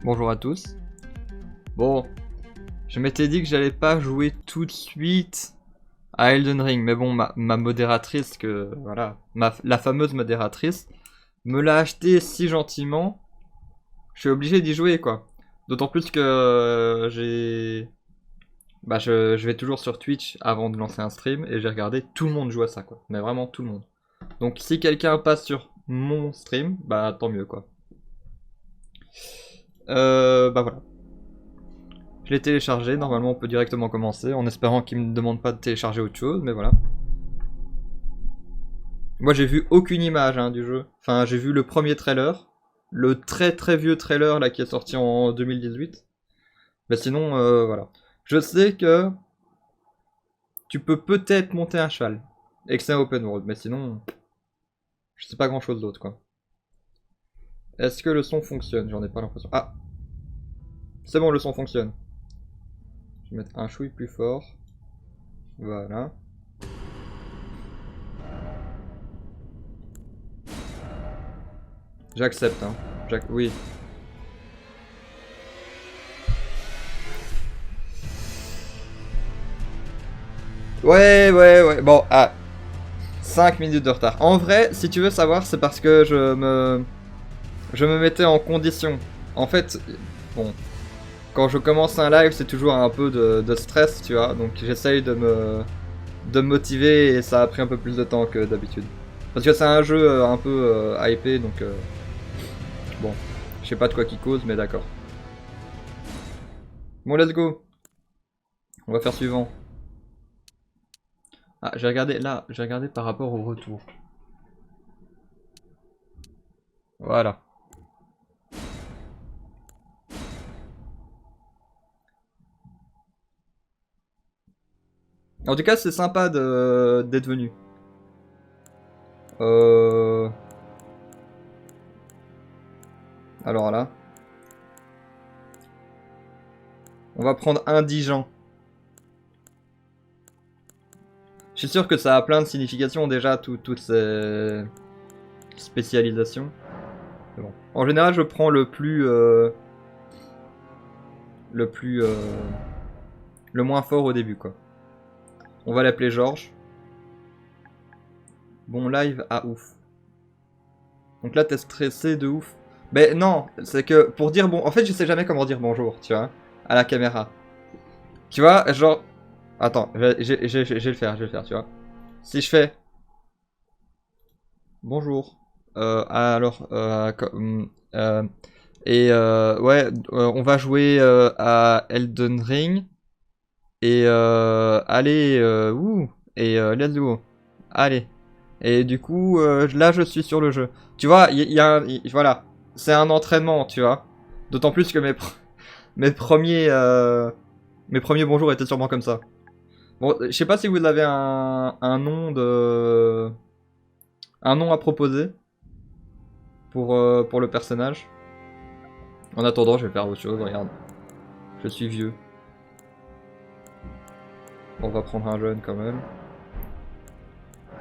Bonjour à tous. Bon, je m'étais dit que j'allais pas jouer tout de suite à Elden Ring, mais bon, ma modératrice, voilà, la fameuse modératrice, me l'a acheté si gentiment, je suis obligé d'y jouer, quoi. D'autant plus que je vais toujours sur Twitch avant de lancer un stream, et j'ai regardé, tout le monde joue à ça, quoi. Mais vraiment tout le monde. Donc si quelqu'un passe sur mon stream, bah tant mieux, quoi. Bah voilà. Je l'ai téléchargé, normalement on peut directement commencer, en espérant qu'il ne me demande pas de télécharger autre chose, mais voilà. Moi j'ai vu aucune image du jeu. Enfin j'ai vu le premier trailer, le très très vieux trailer là qui est sorti en 2018. Mais sinon voilà. Je sais que tu peux peut-être monter un cheval, et que c'est un open world, mais sinon je sais pas grand chose d'autre quoi. Est-ce que le son fonctionne? J'en ai pas l'impression. Ah, c'est bon, le son fonctionne. Je vais mettre un chouille plus fort. Voilà. J'accepte, hein. Oui. Ouais. Bon, 5 minutes de retard. En vrai, si tu veux savoir, c'est parce que je me mettais en condition. En fait, bon, quand je commence un live, c'est toujours un peu de stress, tu vois. Donc j'essaye de me motiver et ça a pris un peu plus de temps que d'habitude. Parce que c'est un jeu un peu hypé, donc bon, je sais pas de quoi qu'il cause, mais d'accord. Bon, let's go. On va faire suivant. Ah, j'ai regardé là, j'ai regardé par rapport au retour. Voilà. En tout cas, c'est sympa d'être venu. Alors là. On va prendre indigent. Je suis sûr que ça a plein de significations déjà, toutes ces spécialisations. Bon. En général, je prends le moins fort au début, quoi. On va l'appeler Georges. Bon live à ouf. Donc là, t'es stressé de ouf. Mais non, c'est que pour dire bon... En fait, je sais jamais comment dire bonjour, tu vois, à la caméra. Tu vois, genre... Attends, je vais le faire, tu vois. Si je fais... Bonjour. Alors... ouais, on va jouer à Elden Ring. Et allez, ouh, et let's go. Allez. Et du coup, là, je suis sur le jeu. Tu vois, voilà, c'est un entraînement, tu vois. D'autant plus que mes mes premiers bonjours étaient sûrement comme ça. Bon, je sais pas si vous avez un nom un nom à proposer pour le personnage. En attendant, je vais faire autre chose. Regarde, je suis vieux. On va prendre un jeune quand même.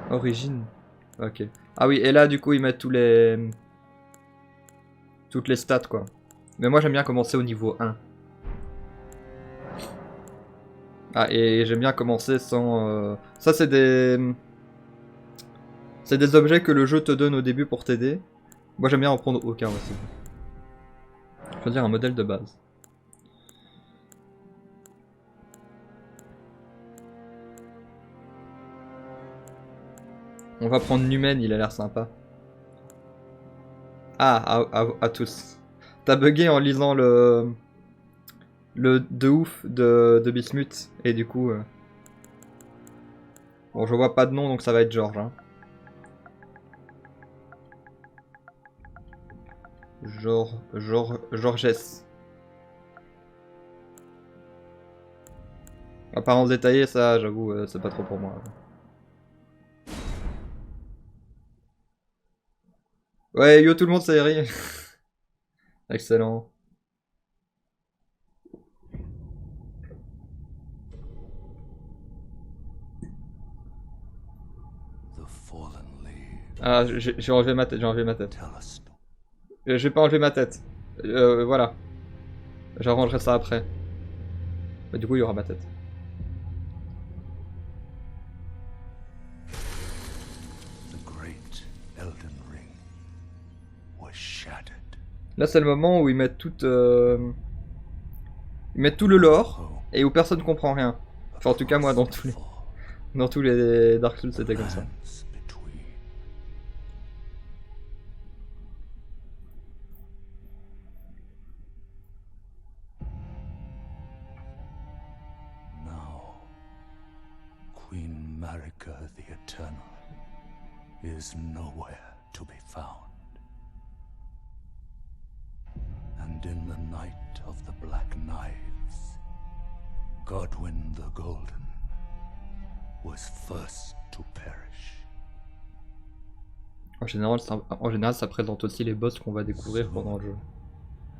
Origine. Ok. Ah oui, et là, du coup, ils mettent toutes les stats, quoi. Mais moi, j'aime bien commencer au niveau 1. Ah, et j'aime bien commencer sans... Ça, c'est des... C'est des objets que le jeu te donne au début pour t'aider. Moi, j'aime bien en prendre aucun aussi. Je veux dire un modèle de base. On va prendre Numen, il a l'air sympa. Ah, à tous. T'as bugué en lisant le de ouf de Bismuth, et du coup... Bon, je vois pas de nom, donc ça va être Georges. Hein. Georges. Apparence détaillée, ça, j'avoue, c'est pas trop pour moi. Ouais, yo tout le monde, ça rit. Excellent. Ah, j'ai enlevé ma tête, j'ai enlevé ma tête. Je vais pas enlever ma tête. Voilà. J'arrangerai ça après. Bah, du coup, il y aura ma tête. Là, c'est le moment où ils mettent tout, ils mettent tout le lore et où personne comprend rien. Enfin, en tout cas, moi, dans tous les Dark Souls, c'était comme ça. Queen Marika the Eternal is nowhere to be found. And in the night of the Black Knives, Godwyn the Golden was first to perish. En général, ça présente aussi les boss qu'on va découvrir pendant le jeu.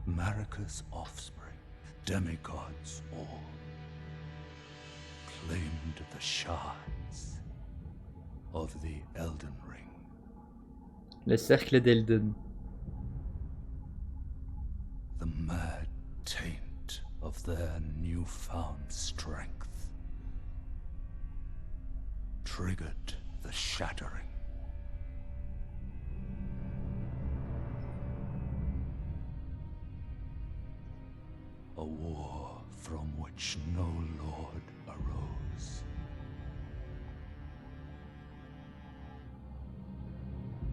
Marika's offspring, demigods all, claimed the shards of the Elden Ring. Les cercles d'Elden. The mad taint of their newfound strength triggered the shattering. A war from which no lord arose.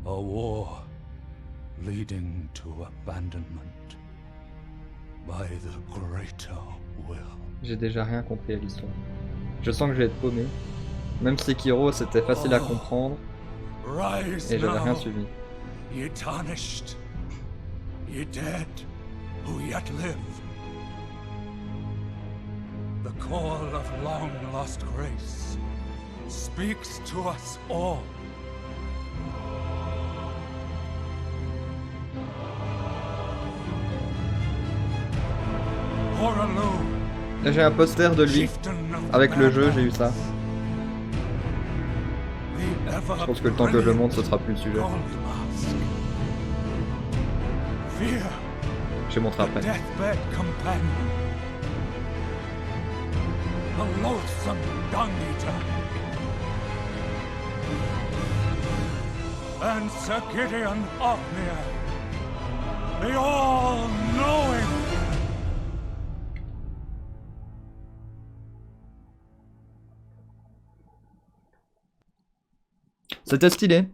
A war leading to abandonment by the greater will. J'ai déjà rien compris à l'histoire. Je sens que je vais être paumé. Même Sekiro, c'était facile à comprendre. Et j'avais rien suivi. Ye tarnished, ye dead, who yet live. The call of long lost grace speaks to us all. Là, j'ai un poster de lui. Avec le jeu, j'ai eu ça. Je pense que le temps que je le montre, ce sera plus le sujet. Je vais montrer après. The loathsome dung eater, and Sir Gideon Ofnir, the all-knowing. C'était stylé.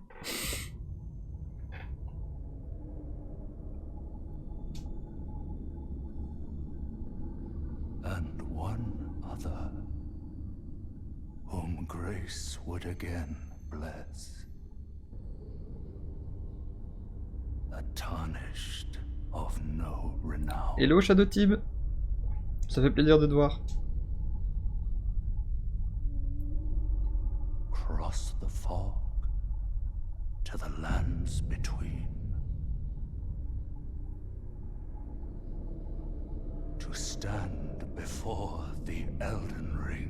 Would again bless, a tarnished of no renown. Hello Shadow Tib, ça fait plaisir de te voir. Cross the fog to the lands between, to stand before the Elden Ring.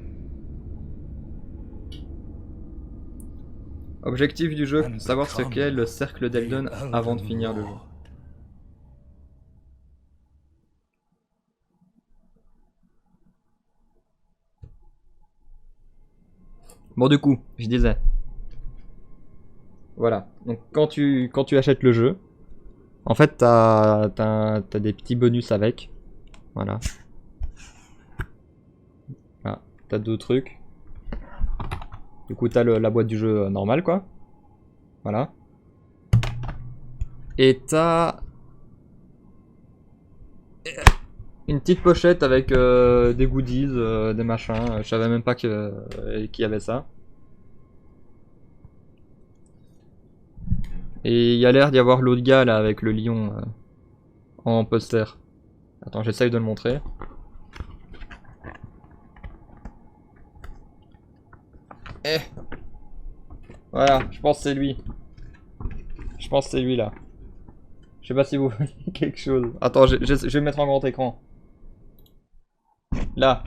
Objectif du jeu, savoir ce qu'est le cercle d'Elden avant de finir le jeu. Bon du coup, je disais. Voilà, donc quand tu achètes le jeu, en fait t'as des petits bonus avec. Voilà. Ah, t'as deux trucs. Du coup, t'as la boîte du jeu normale, quoi. Voilà. Et t'as une petite pochette avec des goodies, des machins. Je savais même pas qu'il y avait ça. Et il y a l'air d'y avoir l'autre gars là avec le lion en poster. Attends, j'essaye de le montrer. Voilà, je pense que c'est lui. Je pense que c'est lui là. Je sais pas si vous voyez quelque chose. Attends, je vais mettre en grand écran. Là.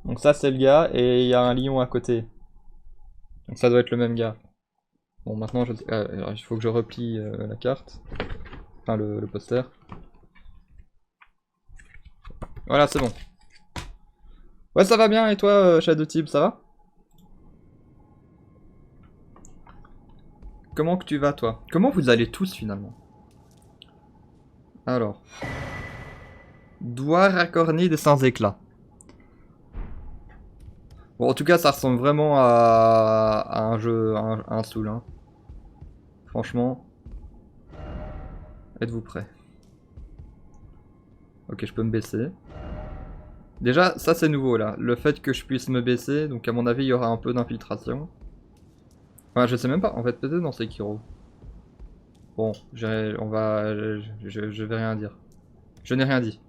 Donc ça c'est le gars et il y a un lion à côté. Donc ça doit être le même gars. Bon maintenant alors, il faut que je replie la carte. Enfin le poster. Voilà, c'est bon. Ouais, ça va bien, et toi, Shadow Team, ça va? Comment que tu vas, toi? Comment vous allez tous, finalement? Alors. Doigt racorni de sans éclat. Bon, en tout cas, ça ressemble vraiment à un jeu, un Soul, hein. Franchement. Êtes-vous prêts? Ok, je peux me baisser. Déjà, ça c'est nouveau là. Le fait que je puisse me baisser, donc à mon avis, il y aura un peu d'infiltration. Enfin, je sais même pas. En fait, peut-être dans Sekiro. Bon, on va... je vais rien dire. Je n'ai rien dit.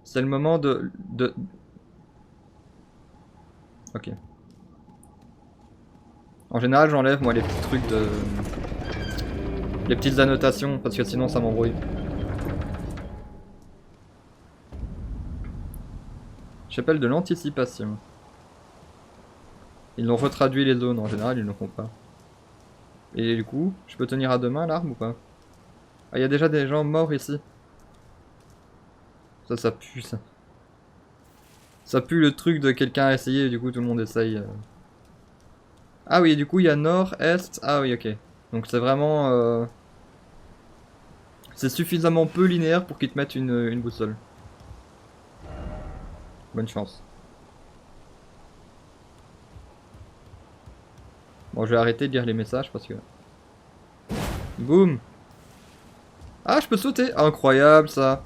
C'est le moment de... Ok. En général, j'enlève moi les petits trucs de... Les petites annotations, parce que sinon ça m'embrouille. J'appelle de l'anticipation. Ils l'ont retraduit les zones, en général ils ne le font pas. Et du coup, je peux tenir à deux mains l'arme ou pas? Ah, il y a déjà des gens morts ici. Ça pue ça. Ça pue le truc de quelqu'un a essayé et du coup tout le monde essaye. Ah oui, du coup il y a nord, est. Ah oui, ok. Donc c'est vraiment... C'est suffisamment peu linéaire pour qu'ils te mettent une boussole. Bonne chance. Bon, je vais arrêter de lire les messages parce que... Boum! Ah, je peux sauter! Incroyable ça!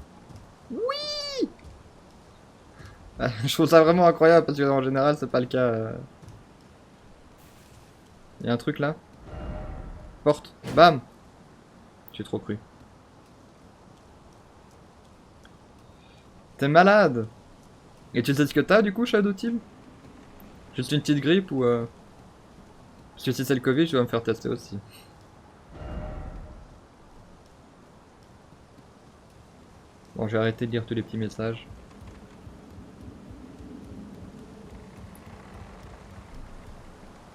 Oui! Je trouve ça vraiment incroyable parce que en général c'est pas le cas. Il y a un truc là. Porte. Bam! J'ai trop cru. T'es malade! Et tu sais ce que t'as du coup, Shadow Team? Juste une petite grippe ou Parce que si c'est le Covid, je dois me faire tester aussi. Bon, j'ai arrêté de lire tous les petits messages.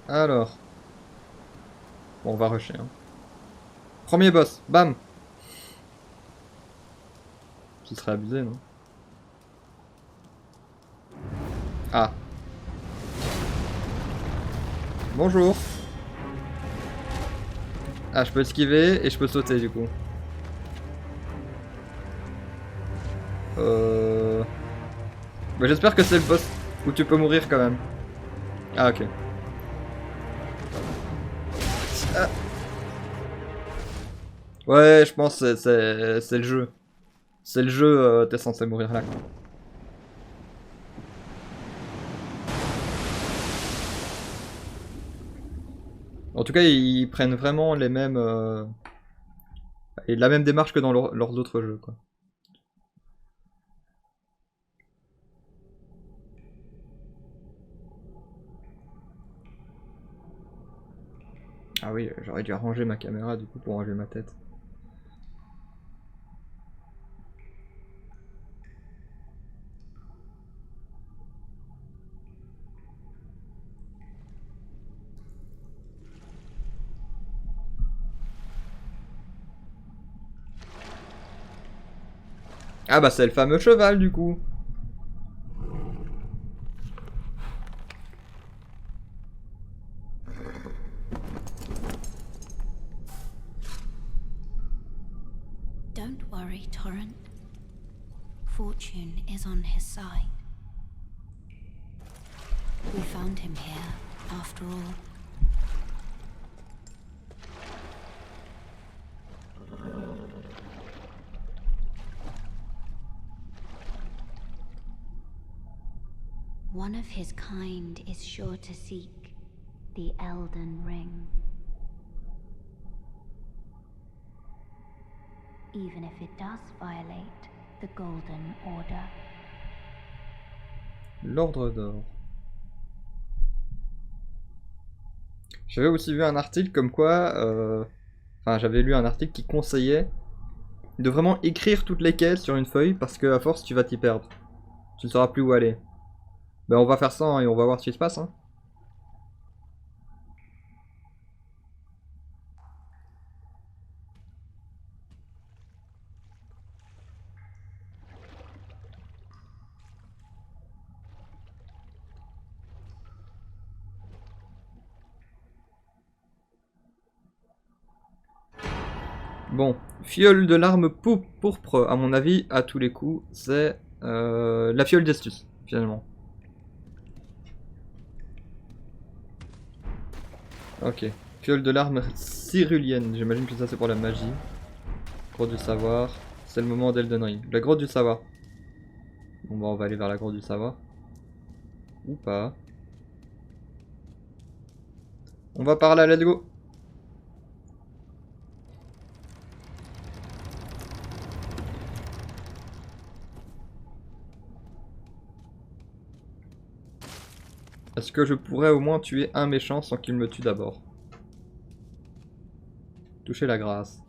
Alors. Bon, on va rusher. Hein. Premier boss. Bam! Ce serait abusé, non? Ah. Bonjour. Ah, je peux esquiver et je peux sauter du coup. Bah, j'espère que c'est le boss où tu peux mourir quand même. Ah, ok. Ah. Ouais, je pense que c'est le jeu. C'est le jeu, t'es censé mourir là. Quoi. En tout cas, ils prennent vraiment les mêmes... et la même démarche que dans leurs autres jeux, quoi. Ah oui, j'aurais dû arranger ma caméra du coup pour ranger ma tête. Ah bah c'est le fameux cheval du coup. Don't worry, Torrent. Fortune is on his side. We found him here, after all. One of his kind is sure to seek the Elden Ring. Even if it does violate the Golden Order. L'ordre d'or. J'avais aussi vu un article comme quoi... Enfin, j'avais lu un article qui conseillait de vraiment écrire toutes les quêtes sur une feuille parce que à force tu vas t'y perdre. Tu ne sauras plus où aller. Ben on va faire ça hein, et on va voir ce qui se passe. Hein. Bon, fiole de larmes pourpre, à mon avis, à tous les coups, c'est la fiole d'Estus, finalement. Ok, fiole de larmes cyrulienne, j'imagine que ça c'est pour la magie. Grotte du savoir, c'est le moment d'Elden Ring. La grotte du savoir. Bon bah on va aller vers la grotte du savoir. Ou pas. On va par là, let's go. Est-ce que je pourrais au moins tuer un méchant sans qu'il me tue d'abord? Toucher la grâce.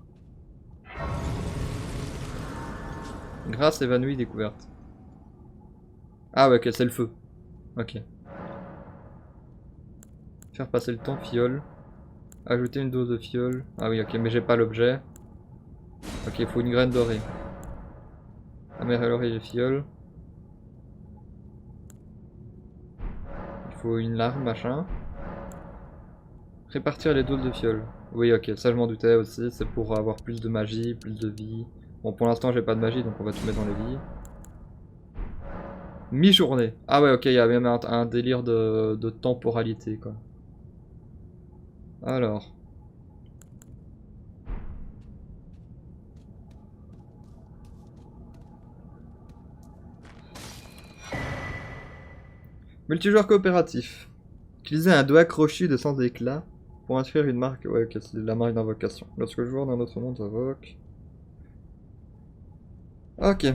Grâce évanouie découverte. Ah ouais, ok, c'est le feu. Ok. Faire passer le temps, fiole. Ajouter une dose de fiole. Ah oui, ok, mais j'ai pas l'objet. Ok, il faut une graine dorée. Améliorer les fioles. Il faut une larme, machin. Répartir les doses de fiole. Oui, ok, ça je m'en doutais aussi. C'est pour avoir plus de magie, plus de vie. Bon, pour l'instant, j'ai pas de magie, donc on va tout mettre dans les vies. Mi-journée. Ah ouais, ok, il y a même un délire de temporalité, quoi. Alors. Multijoueur coopératif. Utilisez un doigt crochu de sans éclat pour inscrire une marque. Ouais, ok, c'est la marque d'invocation. Lorsque le joueur d'un autre monde invoque. Ok.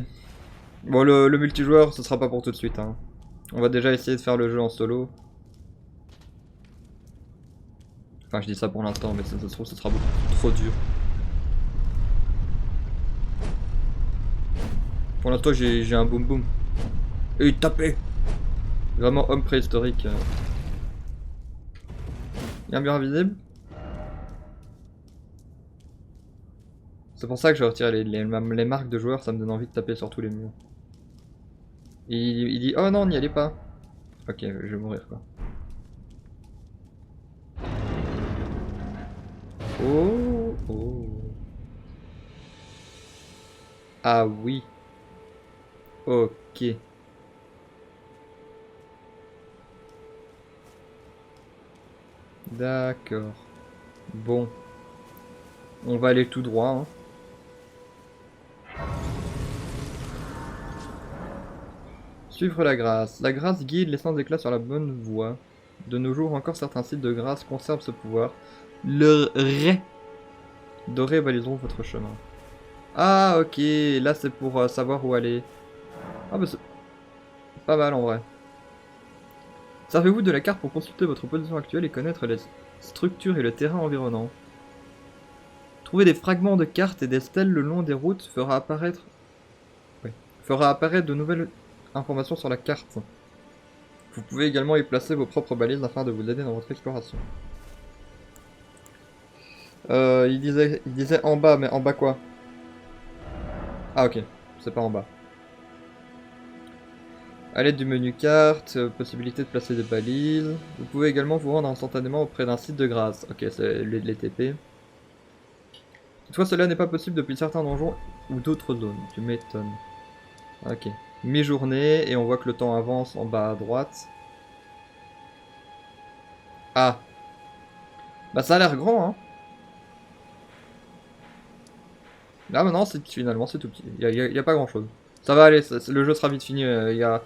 Bon, le multijoueur, ce sera pas pour tout de suite, hein. On va déjà essayer de faire le jeu en solo. Enfin, je dis ça pour l'instant, mais ça se trouve, ce sera beaucoup trop dur. Pour l'instant, j'ai un boum boum. Et tapé. Vraiment homme préhistorique. Il y a un mur invisible. C'est pour ça que je retire les marques de joueurs, ça me donne envie de taper sur tous les murs. Il dit, oh non, n'y allez pas. Ok, je vais mourir quoi. Oh, oh. Ah oui. Ok. D'accord. Bon. On va aller tout droit. Hein. Suivre la grâce. La grâce guide les sans éclat sur la bonne voie. De nos jours, encore certains sites de grâce conservent ce pouvoir. Le ré doré baliseront votre chemin. Ah, ok. Là, c'est pour savoir où aller. Ah, bah, c'est pas mal en vrai. Servez-vous de la carte pour consulter votre position actuelle et connaître les structures et le terrain environnant. Trouver des fragments de cartes et des stèles le long des routes fera apparaître de nouvelles informations sur la carte. Vous pouvez également y placer vos propres balises afin de vous aider dans votre exploration. Il disait en bas, mais en bas quoi? Ah ok, c'est pas en bas. A l'aide du menu carte, possibilité de placer des balises. Vous pouvez également vous rendre instantanément auprès d'un site de grâce. Ok, c'est les TP. Toutefois, cela n'est pas possible depuis certains donjons ou d'autres zones. Tu m'étonnes. Ok. Mi-journée, et on voit que le temps avance en bas à droite. Ah. Bah ça a l'air grand, hein. Là maintenant, finalement, c'est tout petit. Y a pas grand chose. Ça va aller, le jeu sera vite fini. Il y a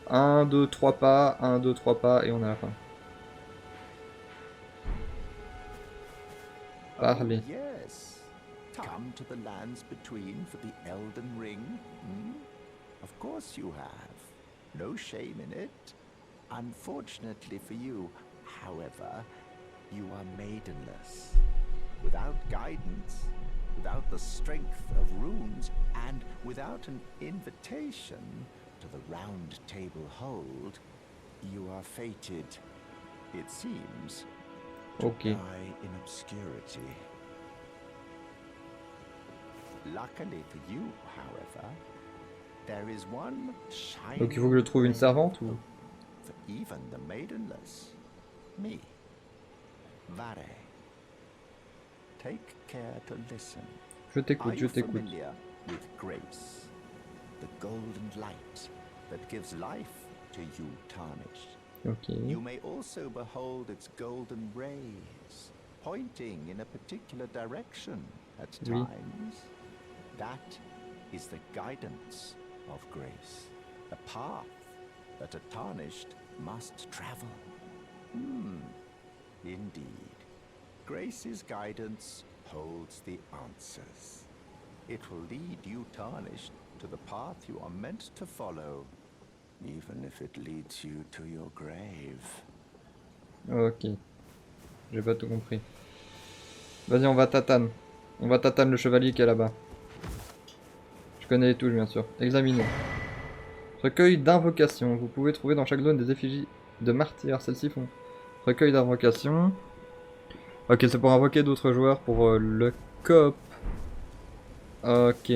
1, 2, 3 pas, 1, 2, 3 pas, et on est à la fin. Parlez. Oh, yes. Come to the lands between for the Elden Ring? Hmm? Of course you have. No shame in it. Unfortunately for you, however, you are maidenless. Without guidance, without the strength of runes, and without an invitation to the Round Table Hold, you are fated, it seems, to die in obscurity. Luckily for you, however, there is one shining. Donc il faut que je trouve une servante ou? For even the maidenless, me, Vare. Take care to listen. Je Are t'écoute, je you t'écoute. familiar with grace? The golden light that gives life to you tarnished. Ok. You may also behold its golden rays, pointing in a particular direction at Oui. times. That is the guidance of grace, a path that a tarnished must travel. Indeed. Grace's guidance holds the answers. It will lead you tarnished to the path you are meant to follow, even if it leads you to your grave. Ok. J'ai pas tout compris. Vas-y, on va tatane. On va tatane le chevalier qui est là-bas. Je connais les touches, bien sûr. Examinez. Recueil d'invocations. Vous pouvez trouver dans chaque zone des effigies de martyrs. Celles-ci font recueil d'invocations. Ok, c'est pour invoquer d'autres joueurs pour le coop. Ok.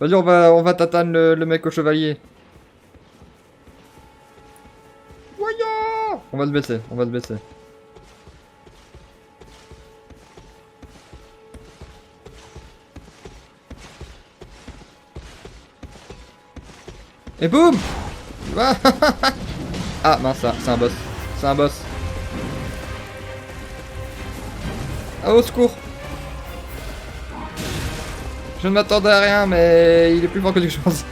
Vas-y, on va tatane le mec au chevalier. Voyons! On va se baisser, on va se baisser. Et boum! Ah mince, ça, c'est un boss. C'est un boss. Ah, au secours! Je ne m'attendais à rien, mais il est plus fort que quelque chose.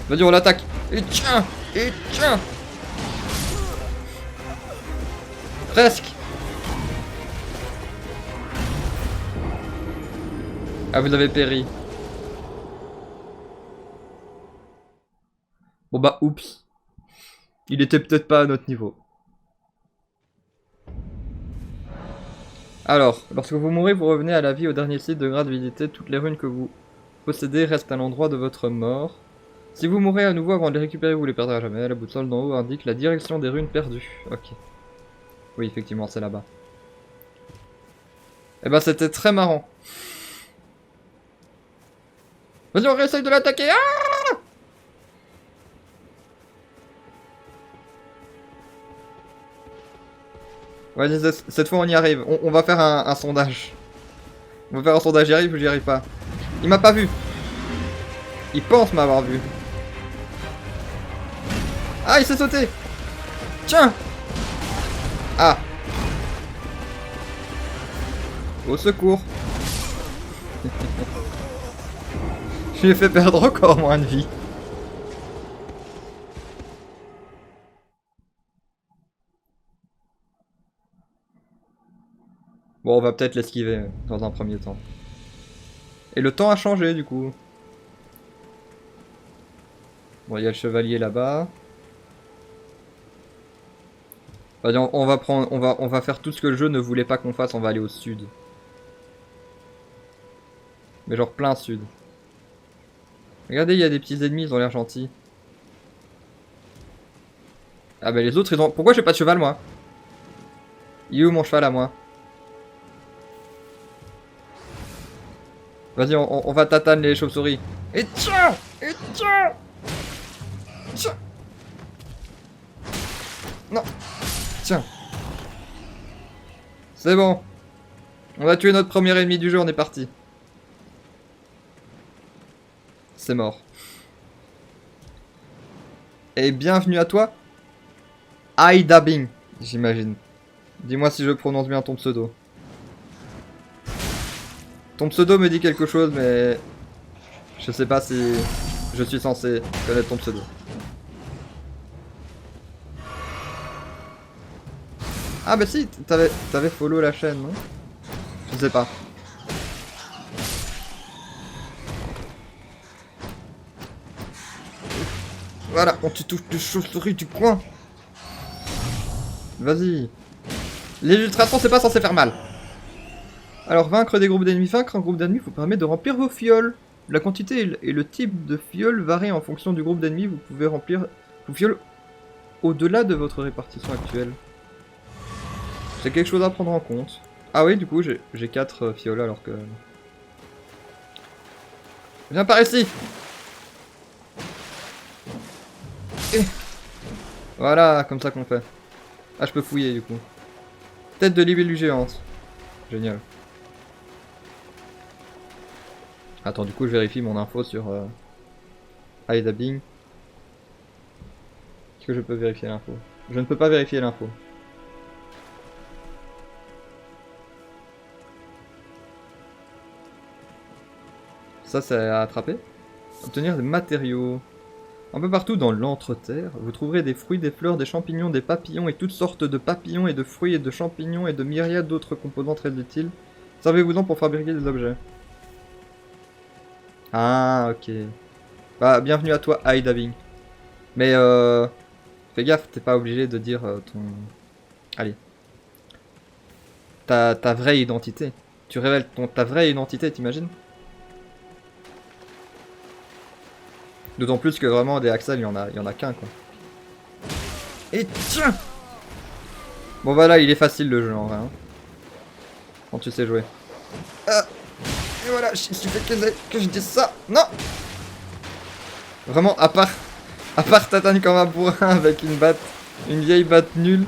Vas-y, on l'attaque. Et tiens! Et tiens! Presque! Ah, vous avez péri. Bon bah, oups. Il était peut-être pas à notre niveau. Alors, lorsque vous mourrez, vous revenez à la vie au dernier site de grade visité. Toutes les runes que vous possédez restent à l'endroit de votre mort. Si vous mourrez à nouveau avant de les récupérer, vous les perdrez à jamais. La boussole d'en haut indique la direction des runes perdues. Ok. Oui, effectivement, c'est là-bas. Eh ben, c'était très marrant. Vas-y, on réessaye de l'attaquer. Ah! Vas-y, cette fois on y arrive. On va faire un sondage. On va faire un sondage, j'y arrive ou j'y arrive pas. Il m'a pas vu. Il pense m'avoir vu. Ah, il s'est sauté. Tiens. Ah. Au secours. Je lui ai fait perdre encore moins de vie. Bon, on va peut-être l'esquiver dans un premier temps. Et le temps a changé du coup. Bon, il y a le chevalier là-bas. Vas-y, on va prendre, on va faire tout ce que le jeu ne voulait pas qu'on fasse. On va aller au sud. Mais genre plein sud. Regardez, il y a des petits ennemis, ils ont l'air gentils. Ah bah les autres, ils ont... Pourquoi j'ai pas de cheval, moi? Il est où mon cheval à moi? Vas-y, on va tatane les chauves-souris. Et tiens! Et tiens! Tiens! Non! Tiens! C'est bon! On a tué notre premier ennemi du jeu, on est parti. C'est mort. Et bienvenue à toi, Aidabing, j'imagine. Dis-moi si je prononce bien ton pseudo. Ton pseudo me dit quelque chose, mais je sais pas si je suis censé connaître ton pseudo. Ah bah si, t'avais follow la chaîne, non? Je sais pas. Voilà, on te touche les chauves-souris du coin. Vas-y. Les illustrations, c'est pas censé faire mal. Alors, vaincre des groupes d'ennemis. Vaincre un groupe d'ennemis vous permet de remplir vos fioles. La quantité et le type de fioles varient en fonction du groupe d'ennemis. Vous pouvez remplir vos fioles au-delà de votre répartition actuelle. C'est quelque chose à prendre en compte. Ah oui, du coup, j'ai 4 fioles alors que... Viens par ici. Et... Voilà, comme ça qu'on fait. Ah, je peux fouiller du coup. Tête de libellule géante. Génial. Attends, du coup, je vérifie mon info sur Aida Bing. Est-ce que je peux vérifier l'info? Je ne peux pas vérifier l'info. Ça, c'est à attraper. Obtenir des matériaux. Un peu partout dans l'entre-terre, vous trouverez des fruits, des fleurs, des champignons, des papillons et toutes sortes de papillons et de fruits et de champignons et de myriades d'autres composants très utiles. Servez-vous-en pour fabriquer des objets. Ah, ok. Bah, bienvenue à toi, Aida Bing. Mais fais gaffe, t'es pas obligé de dire ton... Allez. Ta vraie identité. Tu révèles ta vraie identité, t'imagines? D'autant plus que vraiment des Axel, il y en a qu'un quoi. Et tiens! Bon voilà, il est facile le jeu en vrai. Hein. Quand tu sais jouer. Et voilà, il suffit que je dise ça. Non! Vraiment, à part t'atteindre comme un bourrin avec une vieille batte nulle,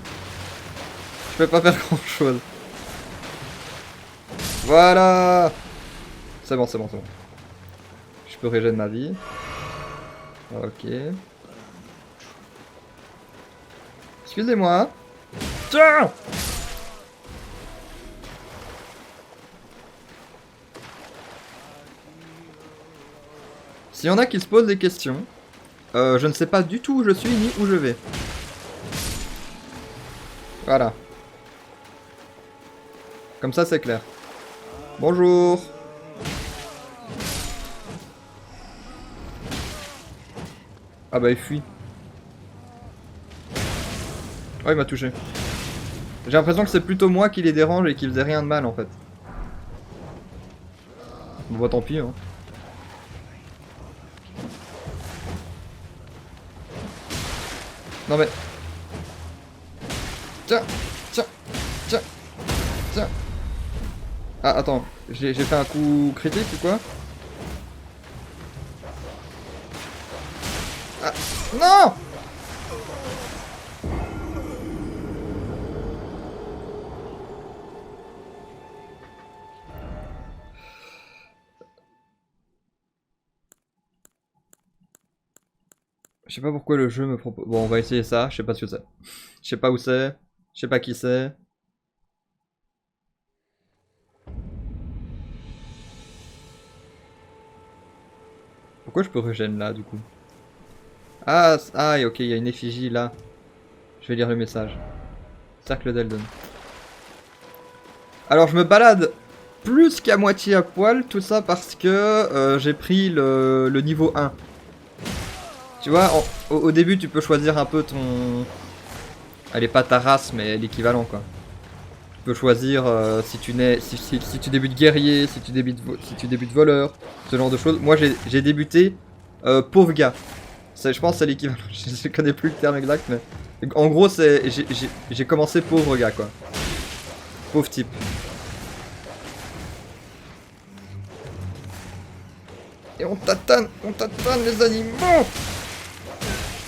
je peux pas faire grand chose. Voilà! C'est bon. Je peux régénérer ma vie. Ok. Excusez-moi. Tiens! S'il y en a qui se posent des questions, je ne sais pas du tout où je suis ni où je vais. Voilà. Comme ça c'est clair. Bonjour. Ah bah il fuit. Oh il m'a touché. J'ai l'impression que c'est plutôt moi qui les dérange et qui faisait rien de mal en fait. Bon bah tant pis hein. Non mais... Tiens. Ah attends, j'ai fait un coup critique ou quoi? Ah, non! Je sais pas pourquoi le jeu me propose... Bon, on va essayer ça, je sais pas ce que c'est. Je sais pas où c'est, je sais pas qui c'est. Pourquoi je peux régénérer là, du coup? Ah, ok, il y a une effigie là. Je vais lire le message. Cercle d'Eldon. Alors, je me balade plus qu'à moitié à poil, tout ça parce que j'ai pris le niveau 1. Tu vois, au début, tu peux choisir un peu ton... Allez, pas ta race, mais l'équivalent, quoi. Tu peux choisir si tu débutes guerrier, si tu débutes voleur, ce genre de choses. Moi, j'ai débuté pauvre gars. Je pense que c'est l'équivalent. Je connais plus le terme exact, mais... En gros, j'ai commencé pauvre gars, quoi. Pauvre type. Et on tatane les animaux!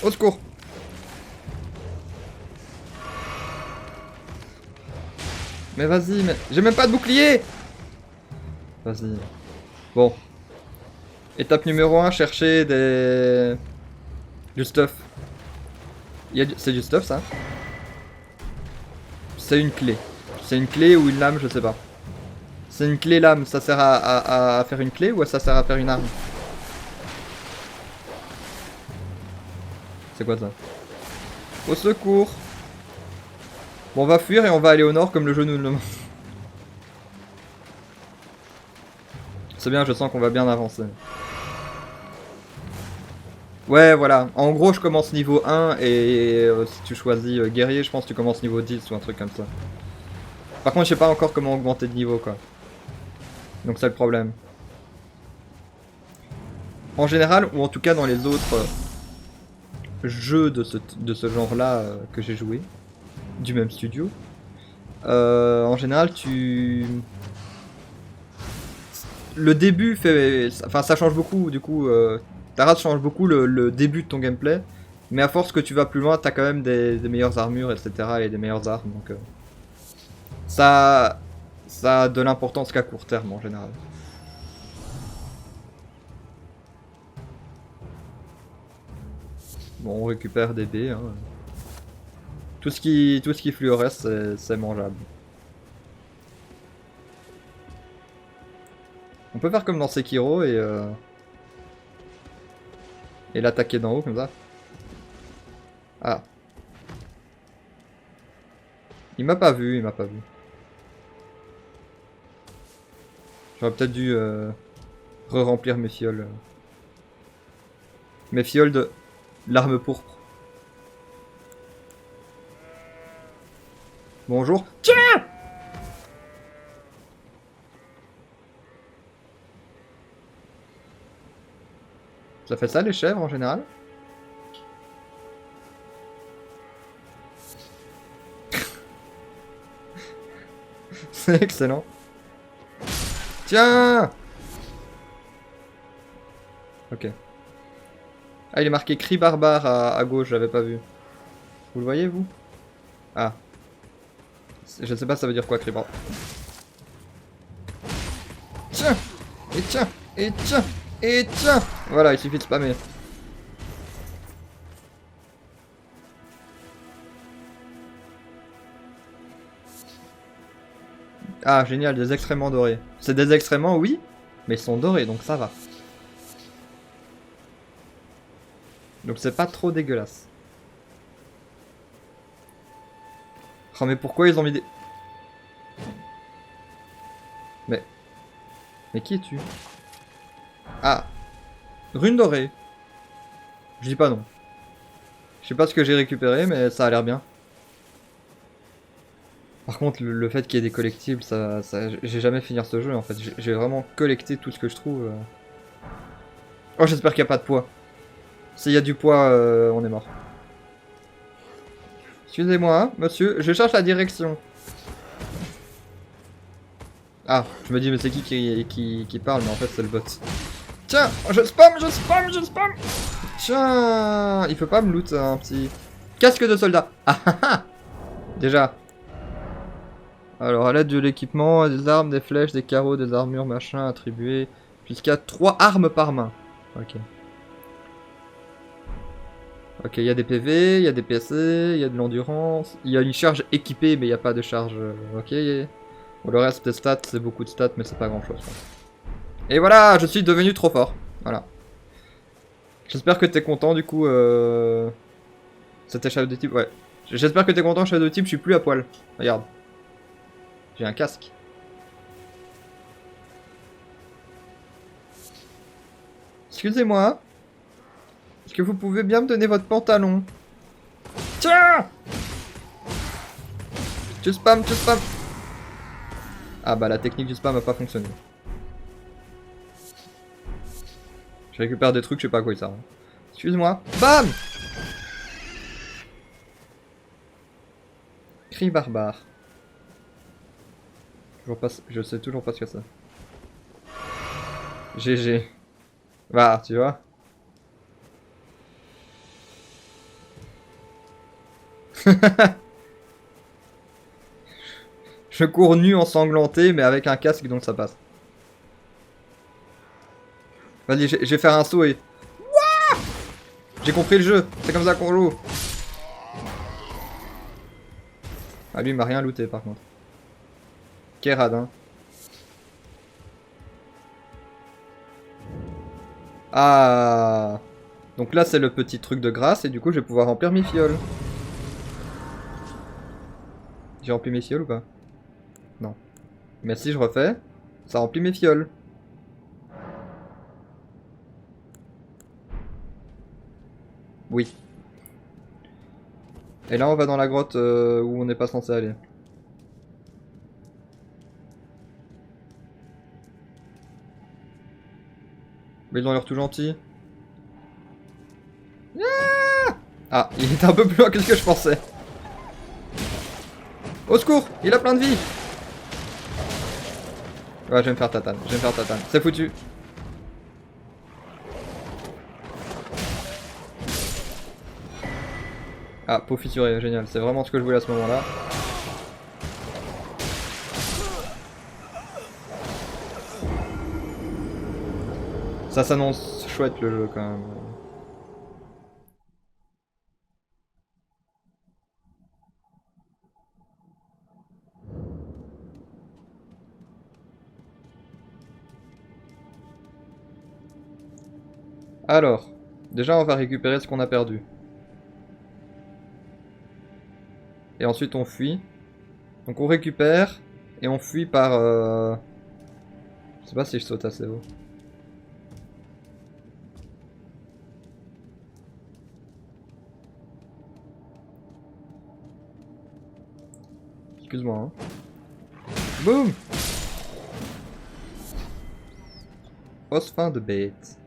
Au secours! Mais vas-y, mais... J'ai même pas de bouclier! Vas-y. Bon. Étape numéro 1, chercher du stuff. C'est du stuff, ça? C'est une clé. C'est une clé ou une lame, je sais pas. C'est une clé lame, ça sert à faire une clé ou ça sert à faire une arme? C'est quoi ça? Au secours! Bon, on va fuir et on va aller au nord comme le jeu nous le demande. C'est bien, je sens qu'on va bien avancer. Ouais, voilà. En gros, je commence niveau 1 et si tu choisis guerrier, je pense que tu commences niveau 10 ou un truc comme ça. Par contre, je sais pas encore comment augmenter de niveau, quoi. Donc c'est le problème. En général, ou en tout cas dans les autres jeux de ce genre-là que j'ai joué, du même studio, en général, le début fait... Enfin, ça change beaucoup, du coup... Ta race change beaucoup le début de ton gameplay, mais à force que tu vas plus loin, t'as quand même des meilleures armures, etc. et des meilleures armes, donc... Ça ça a de l'importance qu'à court terme en général. Bon, on récupère des baies. Hein. Tout ce qui fluoresce, c'est mangeable. On peut faire comme dans Sekiro et l'attaquer d'en haut comme ça. Ah. Il m'a pas vu, il m'a pas vu. J'aurais peut-être dû re-remplir mes fioles. Mes fioles de l'arme pourpre. Bonjour. Tiens! Ça fait ça les chèvres en général? C'est excellent. Tiens! Ok. Ah, il est marqué cri barbare à gauche, j'avais pas vu. Vous le voyez, vous? Ah. Je sais pas ça veut dire quoi, cri barbare. Tiens! Et tiens! Et tiens! Et tiens! Voilà, il suffit de spammer. Ah, génial, des excréments dorés. C'est des excréments, oui, mais ils sont dorés, donc ça va. Donc c'est pas trop dégueulasse. Oh, mais pourquoi ils ont mis des... Mais qui es-tu? Ah. Rune dorée. Je dis pas non. Je sais pas ce que j'ai récupéré, mais ça a l'air bien. Par contre, le fait qu'il y ait des collectibles, ça j'ai jamais finir ce jeu en fait. J'ai vraiment collecté tout ce que je trouve. Oh, j'espère qu'il n'y a pas de poids. S'il y a du poids, on est mort. Excusez-moi, monsieur, je cherche la direction. Ah, je me dis, mais c'est qui parle, mais en fait, c'est le bot. Tiens, je spam. Tiens, il peut pas me loot un petit casque de soldat. Ah ah ah. Déjà. Alors, à l'aide de l'équipement, des armes, des flèches, des carreaux, des armures, machin, attribués jusqu'à 3 armes par main. Ok. Ok, il y a des PV, il y a des PC, il y a de l'endurance, il y a une charge équipée, mais il n'y a pas de charge. Ok. Bon, le reste des stats, c'est beaucoup de stats, mais c'est pas grand chose. Et voilà, je suis devenu trop fort. Voilà. J'espère que t'es content du coup. C'était Shadow de type, ouais. J'espère que t'es content, Shadow de type, je suis plus à poil. Regarde. J'ai un casque. Excusez-moi. Est-ce que vous pouvez bien me donner votre pantalon? Tiens! Tu spam. Ah bah la technique du spam a pas fonctionné. Je récupère des trucs, je sais pas à quoi ils servent. Excuse-moi. Bam! Cri barbare. Je sais toujours pas ce que c'est. GG. Bah, tu vois. Je cours nu ensanglanté, mais avec un casque, donc ça passe. Vas-y, je vais faire un saut et... J'ai compris le jeu, c'est comme ça qu'on joue. Ah, lui, il m'a rien looté, par contre. Kérad, hein. Ah. Donc là, c'est le petit truc de grâce, et du coup, je vais pouvoir remplir mes fioles. J'ai rempli mes fioles ou pas? Non. Mais si je refais, ça remplit mes fioles. Oui. Et là, on va dans la grotte où on n'est pas censé aller. Mais ils ont l'air tout gentils. Ah, il est un peu plus loin que ce que je pensais. Au secours, il a plein de vie. Ouais, je vais me faire tatane, C'est foutu. Ah, peau fissurée, génial. C'est vraiment ce que je voulais à ce moment-là. Ça s'annonce chouette le jeu quand même. Alors, déjà on va récupérer ce qu'on a perdu. Et ensuite on fuit. Donc on récupère et on fuit par... Je sais pas si je saute assez haut. Excuse-moi. Hein. Boum! Os fin de bête.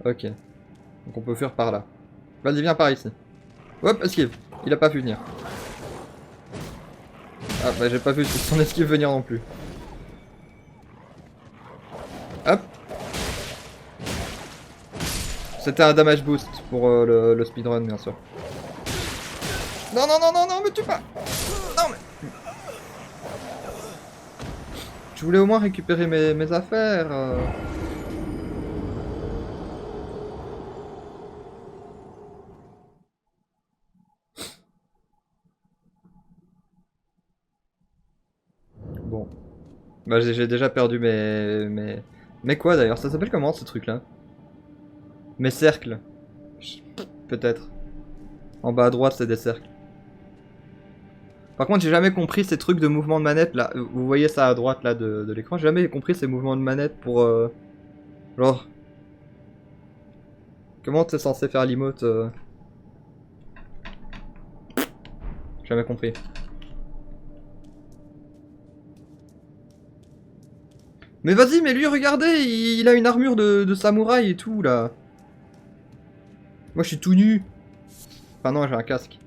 Ok. Donc on peut faire par là. Vas-y, viens par ici. Hop, esquive. Il a pas pu venir. Ah bah j'ai pas vu son esquive venir non plus. Hop. C'était un damage boost pour le speedrun bien sûr. Non non non non non, me tue pas. Non mais... Je voulais au moins récupérer mes affaires. Bon. Bah j'ai déjà perdu mes quoi d'ailleurs? Ça s'appelle comment ce truc là? Mes cercles. Peut-être. En bas à droite c'est des cercles. Par contre j'ai jamais compris ces trucs de mouvement de manette là. Vous voyez ça à droite là de l'écran. J'ai jamais compris ces mouvements de manette pour... genre... Comment t'es censé faire l'emote Jamais compris. Mais vas-y, mais lui, regardez, il a une armure de samouraï et tout, là. Moi, je suis tout nu. Enfin non, j'ai un casque.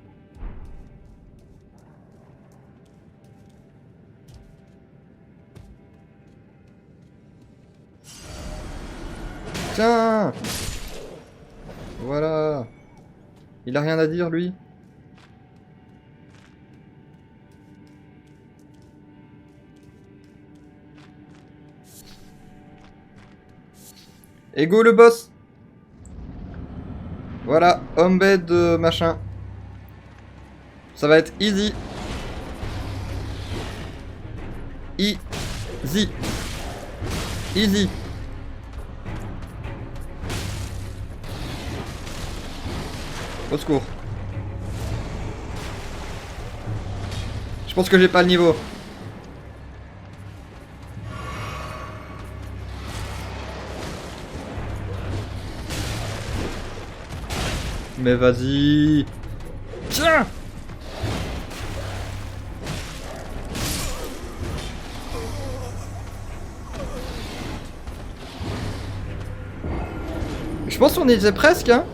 Tiens! Voilà. Il a rien à dire, lui. Et go le boss! Voilà, embed machin. Ça va être easy. Easy. Easy. Au secours. Je pense que j'ai pas le niveau. Mais vas-y. Tiens! Je pense qu'on y était presque, hein.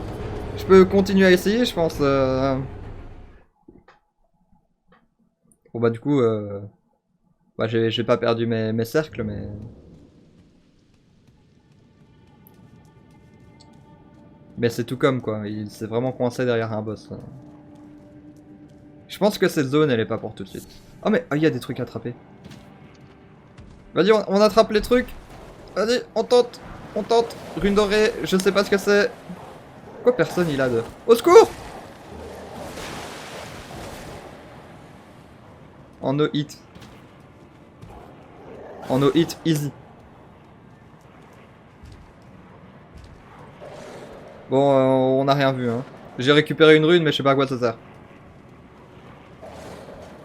Je peux continuer à essayer, je pense. Bon bah du coup, bah, j'ai pas perdu mes cercles, mais... Mais c'est tout comme quoi, il s'est vraiment coincé derrière un boss. Je pense que cette zone elle est pas pour tout de suite. Oh mais il y a des trucs à attraper. Vas-y, on attrape les trucs. Vas-y, on tente. On tente. Rune dorée, je sais pas ce que c'est. Pourquoi personne il a de... Au secours! En no hit. En no hit, easy. Bon, on a rien vu, hein. J'ai récupéré une rune, mais je sais pas à quoi ça sert.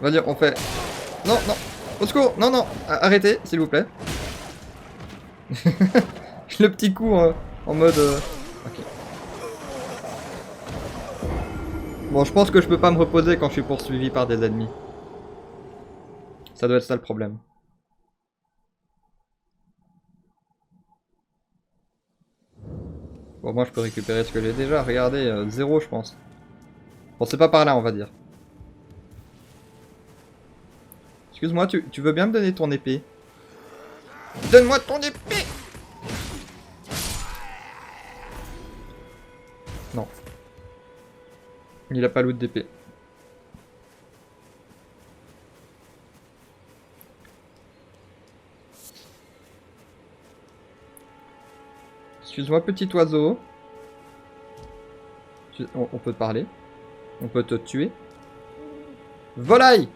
Vas-y, on fait... Non, non. Au secours! Non, non. Arrêtez, s'il vous plaît. Le petit coup en mode... Ok. Bon, je pense que je peux pas me reposer quand je suis poursuivi par des ennemis. Ça doit être ça le problème. Bon, moi je peux récupérer ce que j'ai déjà. Regardez, 0 je pense. Bon, c'est pas par là, on va dire. Excuse-moi, tu veux bien me donner ton épée? Donne-moi ton épée! Non. Il a pas loot d'épée. Excuse-moi, petit oiseau. On peut te parler. On peut te tuer. Volaille!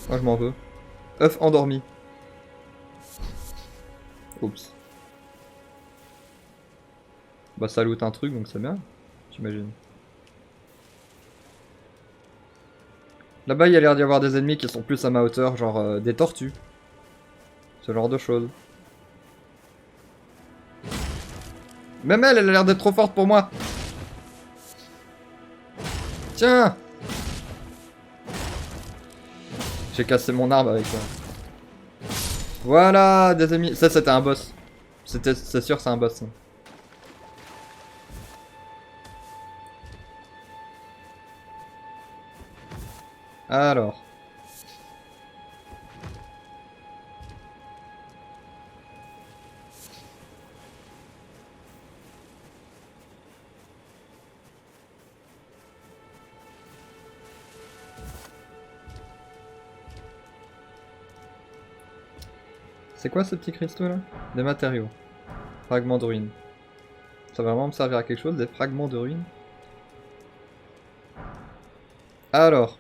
Moi, je m'en veux. œuf endormi. Oups. Bah ça loot un truc donc c'est bien, j'imagine. Là-bas il y a l'air d'y avoir des ennemis qui sont plus à ma hauteur, genre des tortues. Ce genre de choses. Même elle a l'air d'être trop forte pour moi. Tiens! J'ai cassé mon arme avec ça. Voilà, des ennemis. Ça c'était un boss. C'est sûr c'est un boss. Ça. Alors. C'est quoi ces petits cristaux là? Des matériaux. Fragments de ruines. Ça va vraiment me servir à quelque chose, des fragments de ruines? Alors.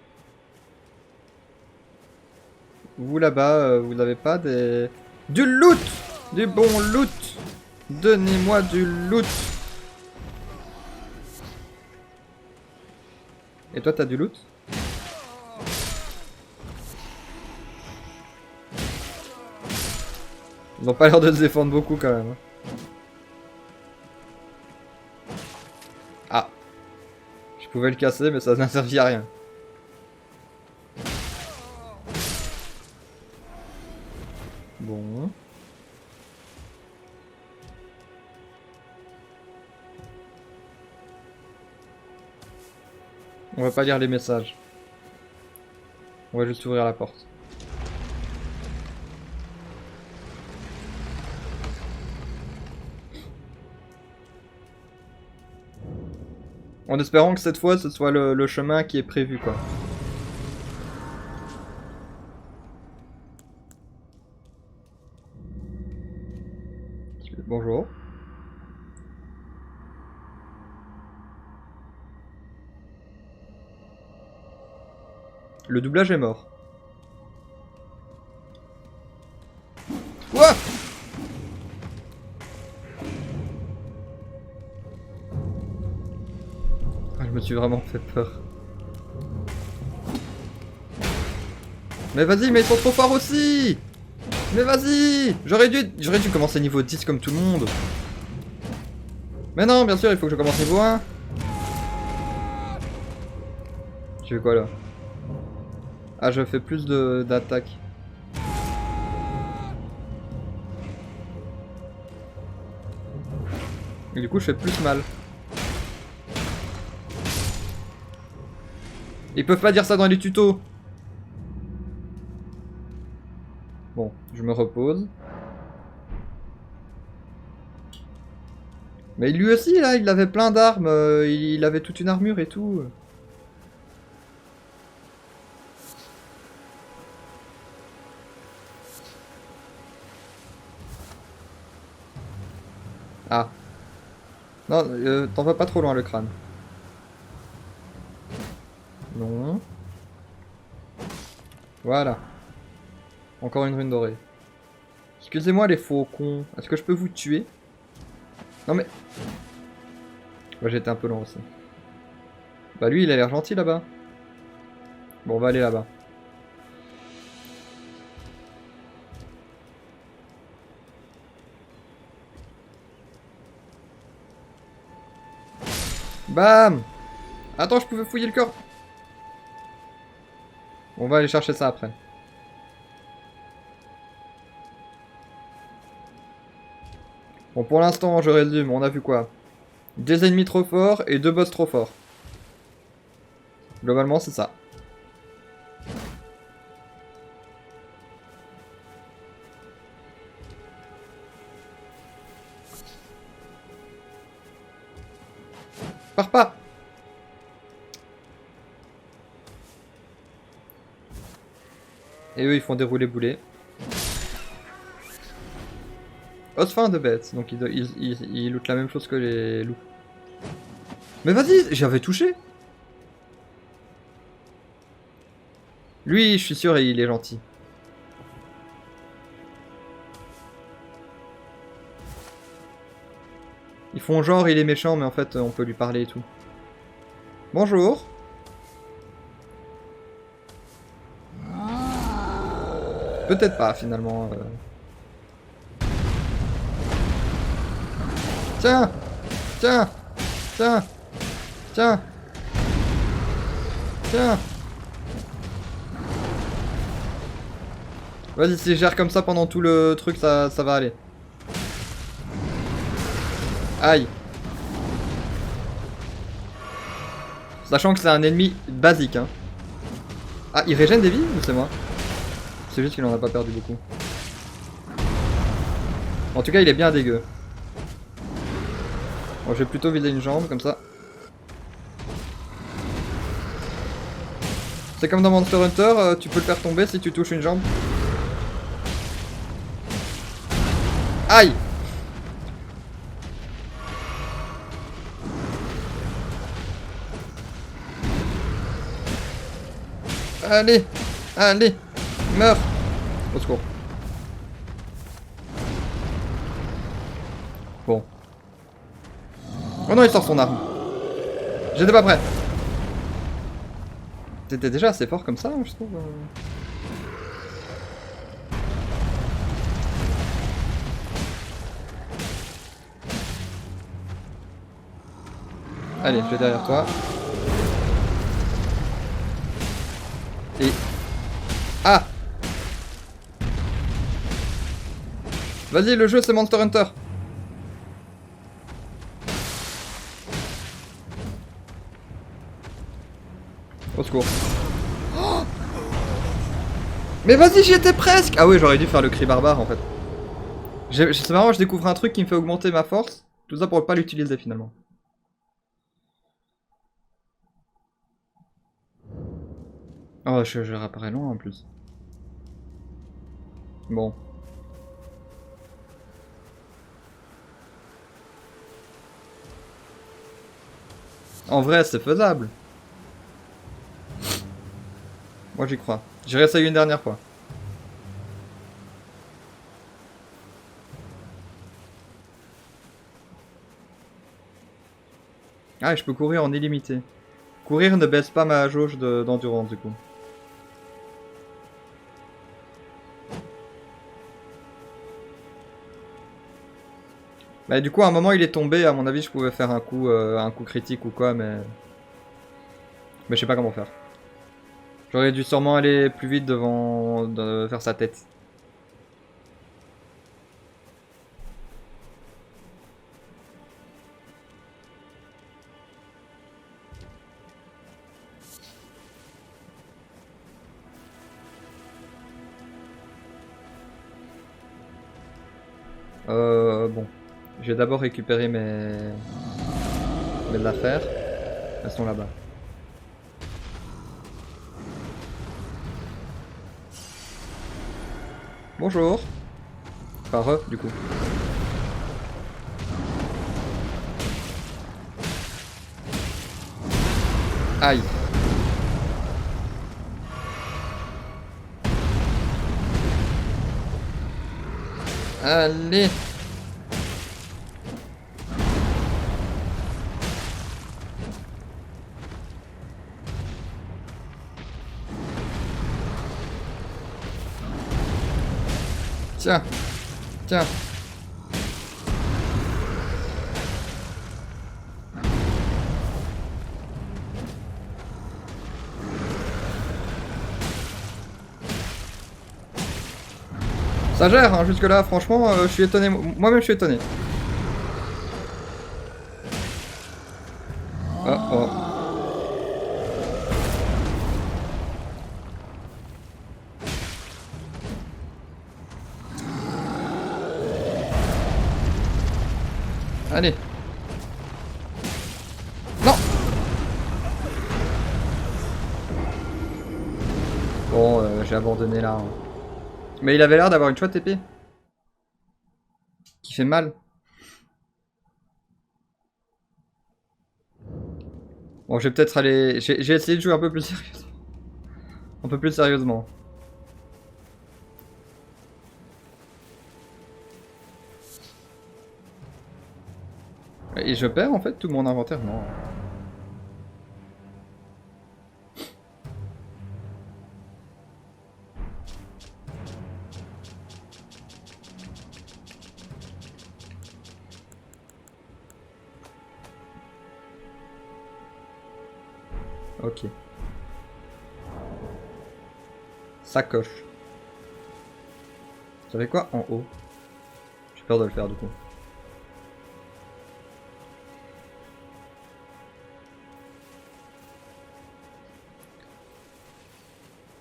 Vous là-bas, vous n'avez pas des... Du loot! Du bon loot! Donnez-moi du loot! Et toi t'as du loot? Ils n'ont pas l'air de se défendre beaucoup quand même. Ah. Je pouvais le casser mais ça n'a servi à rien. Bon. On va pas lire les messages. On va juste ouvrir la porte. En espérant que cette fois ce soit le chemin qui est prévu quoi. Bonjour. Le doublage est mort. Quoi? Ah, je me suis vraiment fait peur. Mais vas-y, mais ils sont trop forts aussi! Mais vas-y! J'aurais dû commencer niveau 10 comme tout le monde. Mais non, bien sûr, il faut que je commence niveau 1. Tu fais quoi là? Ah, je fais plus d'attaque. Et du coup, je fais plus mal. Ils peuvent pas dire ça dans les tutos. Bon, je me repose. Mais lui aussi, là, il avait plein d'armes. Il avait toute une armure et tout. Ah. Non, t'en vas pas trop loin le crâne. Non. Voilà. Encore une rune dorée. Excusez-moi les faucons. Est-ce que je peux vous tuer? Non mais... Ouais, j'étais un peu long aussi. Bah lui, il a l'air gentil là-bas. Bon, on va aller là-bas. Bam! Attends, je pouvais fouiller le corps. On va aller chercher ça après. Bon, pour l'instant, je résume. On a vu quoi? Des ennemis trop forts et 2 boss trop forts. Globalement, c'est ça. Pars pas! Et eux, ils font dérouler boulet. Os fin de bête, donc il loot la même chose que les loups. Mais vas-y, j'avais touché. Lui, je suis sûr, il est gentil. Ils font genre il est méchant, mais en fait on peut lui parler et tout. Bonjour. Peut-être pas finalement. Tiens. Tiens. Tiens. Tiens. Tiens. Vas-y, si je gère comme ça pendant tout le truc, ça va aller. Aïe. Sachant que c'est un ennemi basique, hein. Ah, il régène des vies ou c'est moi? C'est juste qu'il en a pas perdu beaucoup. En tout cas, il est bien dégueu. Bon, je vais plutôt viser une jambe, comme ça. C'est comme dans Monster Hunter, tu peux le faire tomber si tu touches une jambe. Aïe! Allez! Allez! Meurs! Au secours. Bon. Oh non, il sort son arme. J'étais pas prêt. T'étais déjà assez fort comme ça, je trouve. Allez, je vais derrière toi. Et... Ah! Vas-y, le jeu c'est Monster Hunter. Au secours. Oh, mais vas-y, j'y étais presque! Ah oui, j'aurais dû faire le cri barbare en fait. C'est marrant, je découvre un truc qui me fait augmenter ma force. Tout ça pour ne pas l'utiliser finalement. Oh, je réapparais loin en plus. Bon. En vrai, c'est faisable. Moi, j'y crois. J'ai réessayé une dernière fois. Ah, et je peux courir en illimité. Courir ne baisse pas ma jauge d'endurance du coup. Bah du coup à un moment il est tombé, à mon avis je pouvais faire un coup critique ou quoi, mais je sais pas comment faire. J'aurais dû sûrement aller plus vite vers sa tête. Bon. Je vais d'abord récupérer mes affaires. Elles sont là-bas. Bonjour. Enfin, du coup. Aïe. Allez. Tiens. Tiens. Ça gère, hein, jusque là, franchement, je suis étonné. Moi-même, je suis étonné. Oh, oh. Allez. Non. Bon, j'ai abandonné là. Hein. Mais il avait l'air d'avoir une chouette épée. Qui fait mal. Bon, je vais peut-être aller... J'ai essayé de jouer un peu plus sérieusement. Un peu plus sérieusement. Et je perds en fait tout mon inventaire, non. Ok. Sacoche. J'avais quoi en haut? J'ai peur de le faire du coup.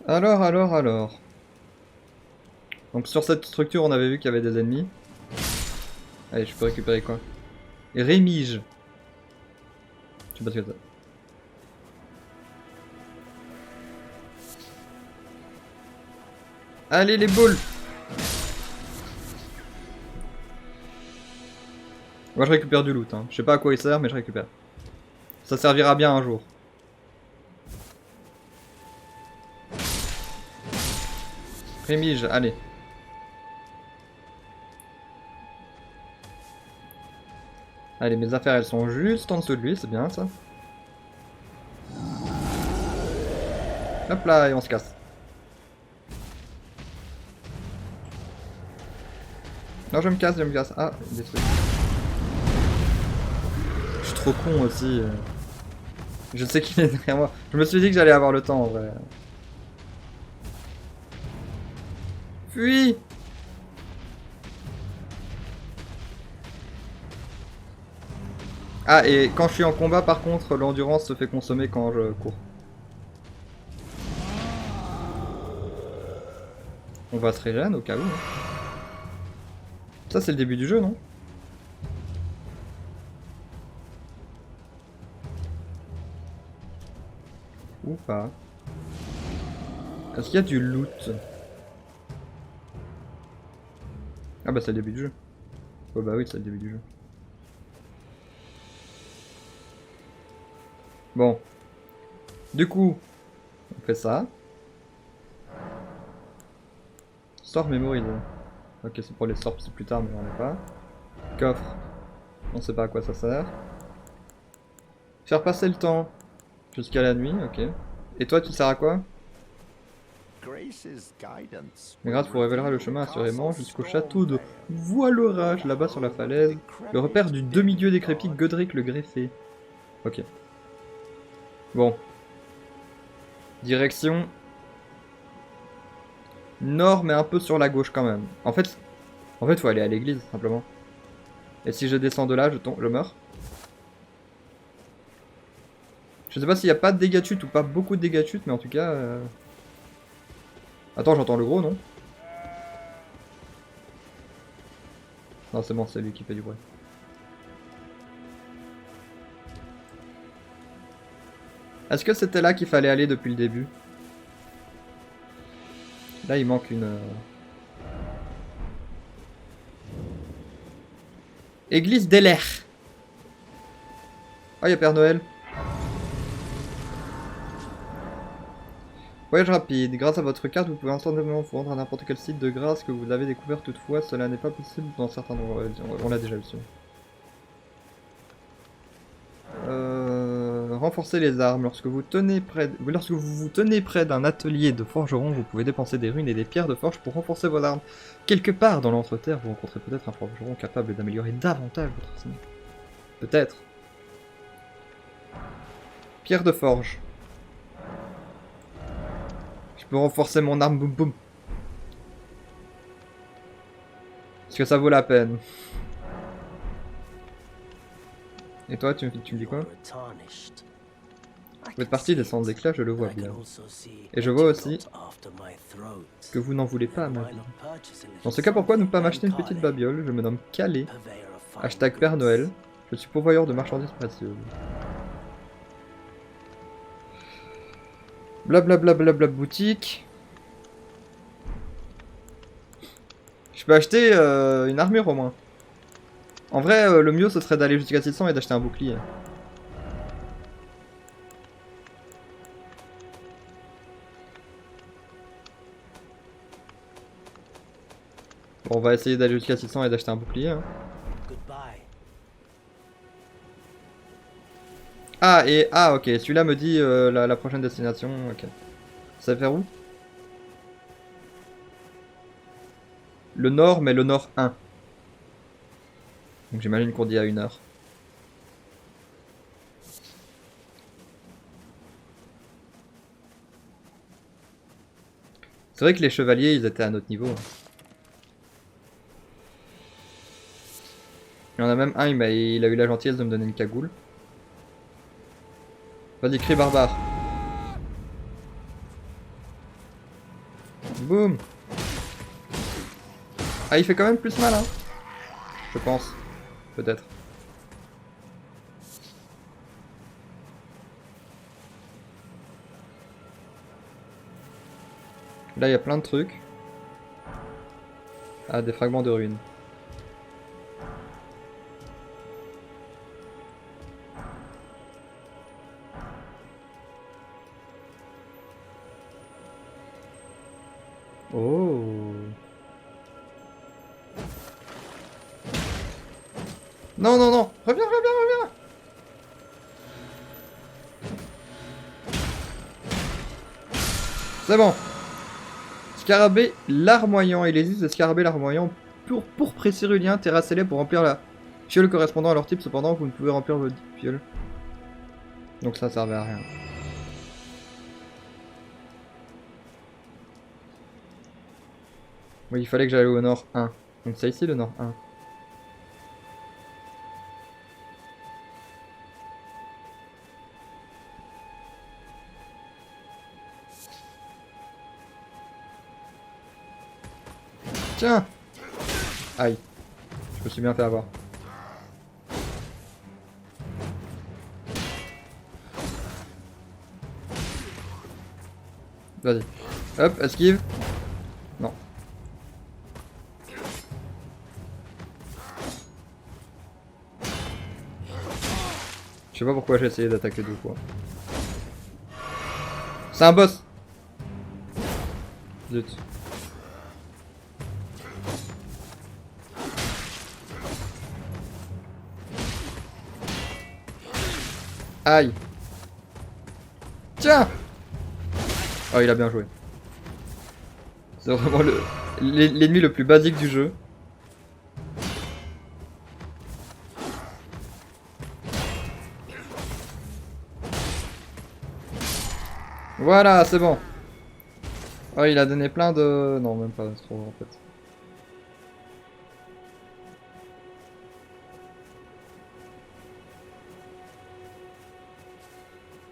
Alors. Donc sur cette structure, on avait vu qu'il y avait des ennemis. Allez, je peux récupérer quoi? Rémige. Je sais pas ce que c'est. Allez les boules! Moi je récupère du loot, hein. Je sais pas à quoi il sert, mais je récupère. Ça servira bien un jour. Rémige, allez. Allez, mes affaires elles sont juste en dessous de lui, c'est bien ça. Hop là, et on se casse. Non, je me casse. Ah, des trucs. Je suis trop con aussi. Je sais qu'il est derrière moi. Je me suis dit que j'allais avoir le temps en vrai. Fuis! Ah, et quand je suis en combat, par contre, l'endurance se fait consommer quand je cours. On va se régénérer au cas où. Hein. Ça, c'est le début du jeu, non? Ou pas? Est-ce qu'il y a du loot? Ah bah c'est le début du jeu. Oh bah oui, c'est le début du jeu. Bon. Du coup, on fait ça. Sort mémorisé. Ok, c'est pour les sorts plus tard, mais on n'est pas. Coffre. On sait pas à quoi ça sert. Faire passer le temps jusqu'à la nuit, ok. Et toi, tu sers à quoi? La grâce vous révélera le chemin assurément jusqu'au château de Voilorage, là-bas sur la falaise. Le repère du demi-dieu décrépit Godric le Greffé. Ok. Bon. Direction nord, mais un peu sur la gauche quand même. En fait, faut aller à l'église, simplement. Et si je descends de là, je meurs. Je sais pas s'il n'y a pas de dégâts de chute ou pas beaucoup de dégâts de chute, mais en tout cas... Attends, j'entends le gros, non? Non, c'est bon, c'est lui qui fait du bruit. Est-ce que c'était là qu'il fallait aller depuis le début? Là, il manque une... Église d'Eller. Oh, il y a Père Noël. Voyage rapide. Grâce à votre carte, vous pouvez instantanément vous rendre à n'importe quel site de grâce que vous avez découvert. Toutefois, cela n'est pas possible dans certains endroits. On l'a déjà vu. Renforcer les armes. Lorsque vous vous tenez près d'un atelier de forgeron, vous pouvez dépenser des runes et des pierres de forge pour renforcer vos armes. Quelque part dans l'entreterre, vous rencontrez peut-être un forgeron capable d'améliorer davantage votre arsenal. Peut-être. Pierre de forge. Je peux renforcer mon arme boum boum. Est-ce que ça vaut la peine? Et toi, tu me dis quoi? Vous faites partie des sans éclats, je le vois bien. Et je vois aussi que vous n'en voulez pas à ma vie. Dans ce cas, pourquoi ne pas m'acheter une petite babiole? Je me nomme Calais. Hashtag Père Noël. Je suis pourvoyeur de marchandises précieuses. Blablabla boutique. Je peux acheter une armure au moins. En vrai, le mieux ce serait d'aller jusqu'à 600 et d'acheter un bouclier. Bon, on va essayer d'aller jusqu'à 600 et d'acheter un bouclier. Hein. Ah, et... Ah, ok, celui-là me dit la prochaine destination, ok. Ça fait où? Le nord, mais le nord 1. Donc j'imagine qu'on dit à 1 heure. C'est vrai que les chevaliers, ils étaient à notre niveau. Il y en a même un, il a eu la gentillesse de me donner une cagoule. Vas-y, crie barbare. Boum. Ah, il fait quand même plus mal, hein. Je pense. Peut-être. Là, il y a plein de trucs. Ah, des fragments de ruines. Oh. Non, non, non. Reviens, reviens, reviens. C'est bon. Scarabée larmoyant. Il existe des scarabées larmoyants pour précirulien, terrassez-les pour remplir la fiole correspondant à leur type. Cependant, vous ne pouvez remplir votre fiole. Donc ça servait à rien. Oui, il fallait que j'aille au nord 1. Donc c'est ici le nord 1. Tiens! Aïe. Je me suis bien fait avoir. Vas-y. Hop, esquive. Non. Je sais pas pourquoi j'ai essayé d'attaquer deux fois. C'est un boss! Zut. Aïe. Tiens! Oh, il a bien joué. C'est vraiment l'ennemi le plus basique du jeu. Voilà, c'est bon. Oh, il a donné plein de... Non, même pas trop en fait.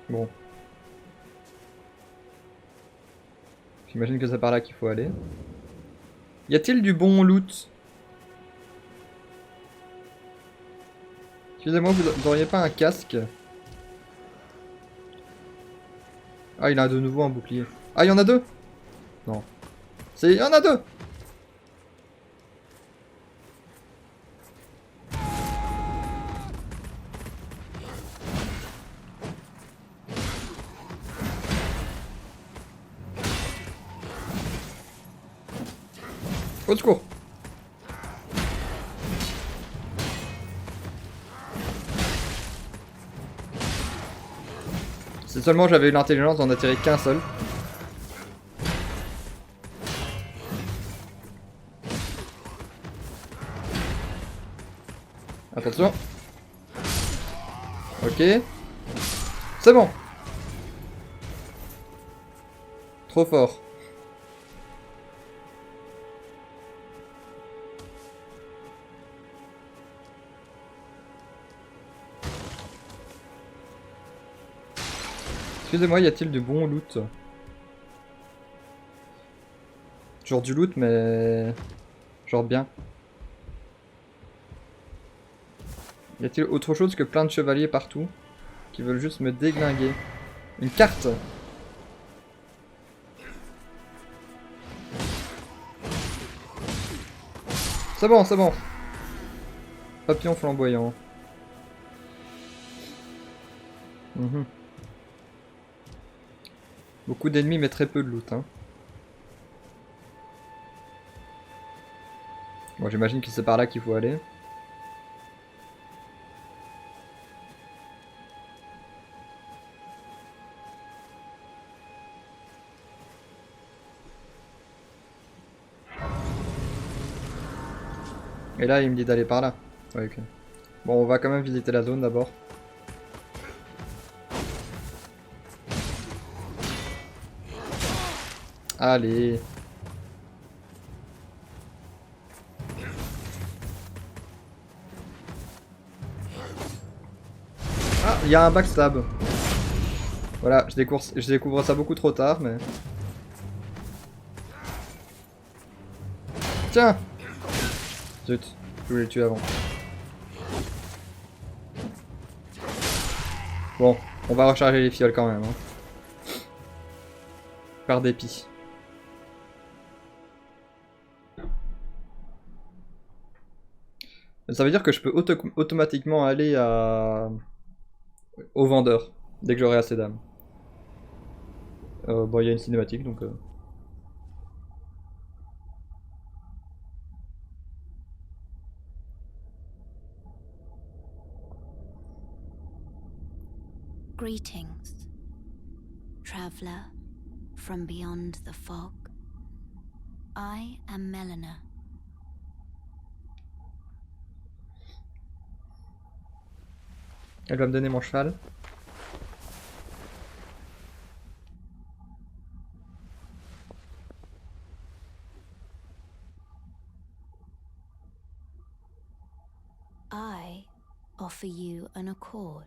Bon. J'imagine que c'est par là qu'il faut aller. Y a-t-il du bon loot? Excusez-moi, vous n'auriez pas un casque? Ah, il a de nouveau un bouclier. Ah, il y en a deux? Non. Il y en a deux! Au secours! Si seulement j'avais eu l'intelligence d'en attirer qu'un seul. Attention. Ok. C'est bon. Trop fort. Excusez-moi, y a-t-il du bon loot? Genre du loot, mais... genre bien. Y a-t-il autre chose que plein de chevaliers partout qui veulent juste me déglinguer? Une carte! C'est bon, c'est bon. papillon flamboyant. Mhm. Beaucoup d'ennemis mais très peu de loot. Hein. Bon, j'imagine que c'est par là qu'il faut aller. Et là, il me dit d'aller par là. Ouais, ok. Bon, on va quand même visiter la zone d'abord. Allez. Ah, il y a un backstab. Voilà, je découvre ça beaucoup trop tard, mais... Tiens! Zut, je voulais le tuer avant. Bon, on va recharger les fioles quand même. Hein. Par dépit. Ça veut dire que je peux automatiquement aller au vendeur, dès que j'aurai assez d'âme. Bon, il y a une cinématique, donc... Greetings, traveler from beyond the fog. I am Melina. Elle va me donner mon cheval. I offer you an accord.